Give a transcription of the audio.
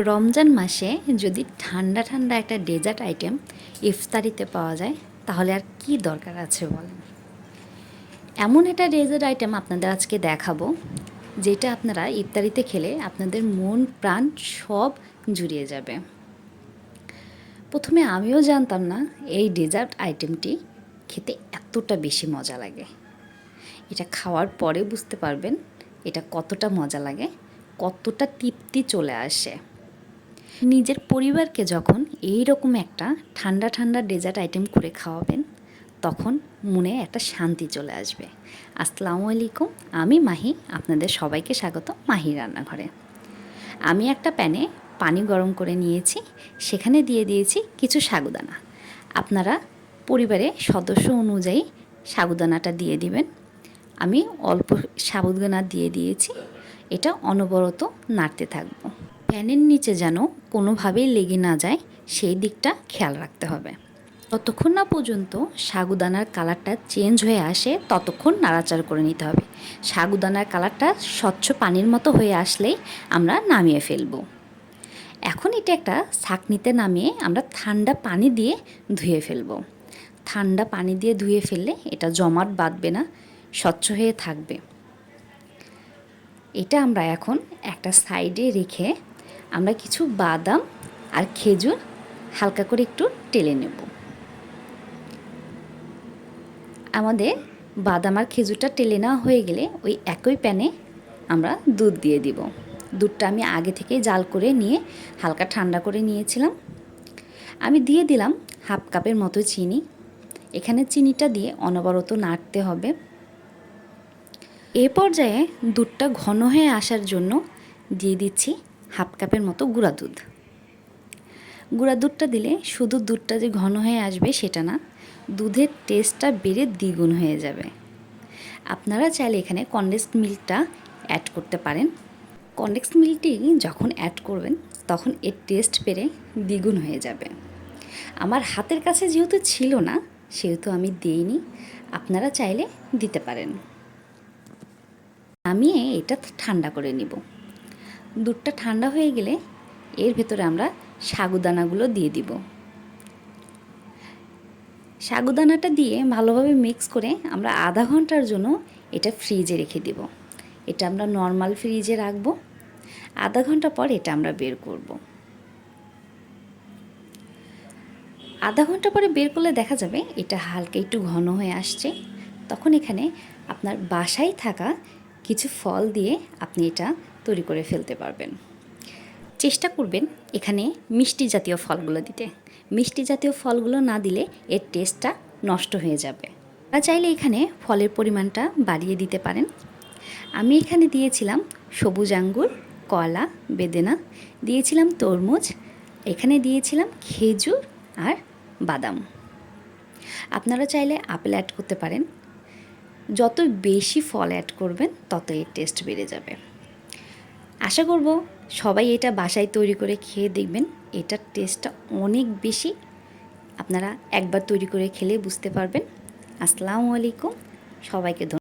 রমজান মাসে যদি ঠান্ডা ঠান্ডা একটা ডেজার্ট আইটেম ইফতারিতে পাওয়া যায় তাহলে আর কি দরকার আছে বলেন। এমন একটা ডেজার্ট আইটেম আপনাদের আজকে দেখাবো যেটা আপনারা ইফতারিতে খেলে আপনাদের মন প্রাণ সব জুড়িয়ে যাবে। প্রথমে আমিও জানতাম না এই ডেজার্ট আইটেমটি খেতে এতটা বেশি মজা লাগে। এটা খাওয়ার পরে বুঝতে পারবেন এটা কতটা মজা লাগে, কতটা তৃপ্তি চলে আসে। নিজের পরিবারকে যখন এই রকম একটা ঠান্ডা ঠান্ডা ডেজার্ট আইটেম করে খাওয়াবেন তখন মনে একটা শান্তি চলে আসবে। আসসালামু আলাইকুম, আমি মাহি, আপনাদের সবাইকে স্বাগত মাহি রান্নাঘরে। আমি একটা প্যানে পানি গরম করে নিয়েছি, সেখানে দিয়ে দিয়েছি কিছু সাগুদানা। আপনারা পরিবারের সদস্য অনুযায়ী সাগুদানাটা দিয়ে দিবেন। আমি অল্প সাবুদানা দিয়ে দিয়েছি। এটা অনবরত নাড়তে থাকবো। প্যানের নিচে যেন কোনোভাবেই লেগে না যায় সেই দিকটা খেয়াল রাখতে হবে। ততক্ষণ না পর্যন্ত সাগুদানার কালারটা চেঞ্জ হয়ে আসে ততক্ষণ নাড়াচাড়া করে নিতে হবে। সাগুদানার কালারটা স্বচ্ছ পানির মতো হয়ে আসলেই আমরা নামিয়ে ফেলব। এখন এটা একটা ছাঁকনিতে নামিয়ে আমরা ঠান্ডা পানি দিয়ে ধুয়ে ফেলব। ঠান্ডা পানি দিয়ে ধুয়ে ফেললে এটা জমাট বাঁধবে না, স্বচ্ছ হয়ে থাকবে। এটা আমরা এখন একটা সাইডে রেখে আমরা কিছু বাদাম আর খেজুর হালকা করে একটু টেলে নেব। আমাদের বাদাম আর খেজুরটা টেলে নেওয়া হয়ে গেলে ওই একই প্যানে আমরা দুধ দিয়ে দিব। দুধটা আমি আগে থেকে জাল করে নিয়ে হালকা ঠান্ডা করে নিয়েছিলাম। আমি দিয়ে দিলাম হাফ কাপের মতো চিনি। এখানে চিনিটা দিয়ে অনবরত নাড়তে হবে। এ পর্যায়ে দুধটা ঘন হয়ে আসার জন্য দিয়ে দিচ্ছি হাফ কাপের মতো গুঁড়া দুধ। গুঁড়া দুধটা দিলে শুধু দুধটা যে ঘন হয়ে আসবে সেটা না, দুধের টেস্টটা বেড়ে দ্বিগুণ হয়ে যাবে। আপনারা চাইলে এখানে কনডেন্সড মিল্কটা অ্যাড করতে পারেন। কনডেন্সড মিল্কটি যখন অ্যাড করবেন তখন এর টেস্ট বেড়ে দ্বিগুণ হয়ে যাবে। আমার হাতের কাছে যেহেতু ছিল না সেহেতু আমি দিইনি, আপনারা চাইলে দিতে পারেন। আমি এটা ঠান্ডা করে নিব। দুধটা ঠান্ডা হয়ে গেলে এর ভেতরে আমরা সাগুদানাগুলো দিয়ে দিব। সাগুদানাটা দিয়ে ভালোভাবে মিক্স করে আমরা আধা ঘন্টার জন্য এটা ফ্রিজে রেখে দেব। এটা আমরা নর্মাল ফ্রিজে রাখবো। আধা ঘন্টা পর এটা আমরা বের করব। আধা ঘন্টা পরে বের করলে দেখা যাবে এটা হালকা একটু ঘন হয়ে আসছে। তখন এখানে আপনার বাসায় থাকা কিছু ফল দিয়ে আপনি এটা তৈরি করে ফেলতে পারবেন। চেষ্টা করবেন এখানে মিষ্টি জাতীয় ফলগুলো দিতে। মিষ্টি জাতীয় ফলগুলো না দিলে এর টেস্টটা নষ্ট হয়ে যাবে। আপনারা চাইলে এখানে ফলের পরিমাণটা বাড়িয়ে দিতে পারেন। আমি এখানে দিয়েছিলাম সবুজ আঙ্গুর, কলা, বেদেনা, দিয়েছিলাম তরমুজ, এখানে দিয়েছিলাম খেজুর আর বাদাম। আপনারা চাইলে আপেল অ্যাড করতে পারেন। যত বেশি ফল অ্যাড করবেন তত এর টেস্ট বেড়ে যাবে। আশা করব সবাই এটা বাসায় তৈরি করে খেয়ে দেখবেন, এটার টেস্টটা অনেক বেশি। আপনারা একবার তৈরি করে খেলে বুঝতে পারবেন। আসসালামু আলাইকুম, সবাইকে ধন্যবাদ।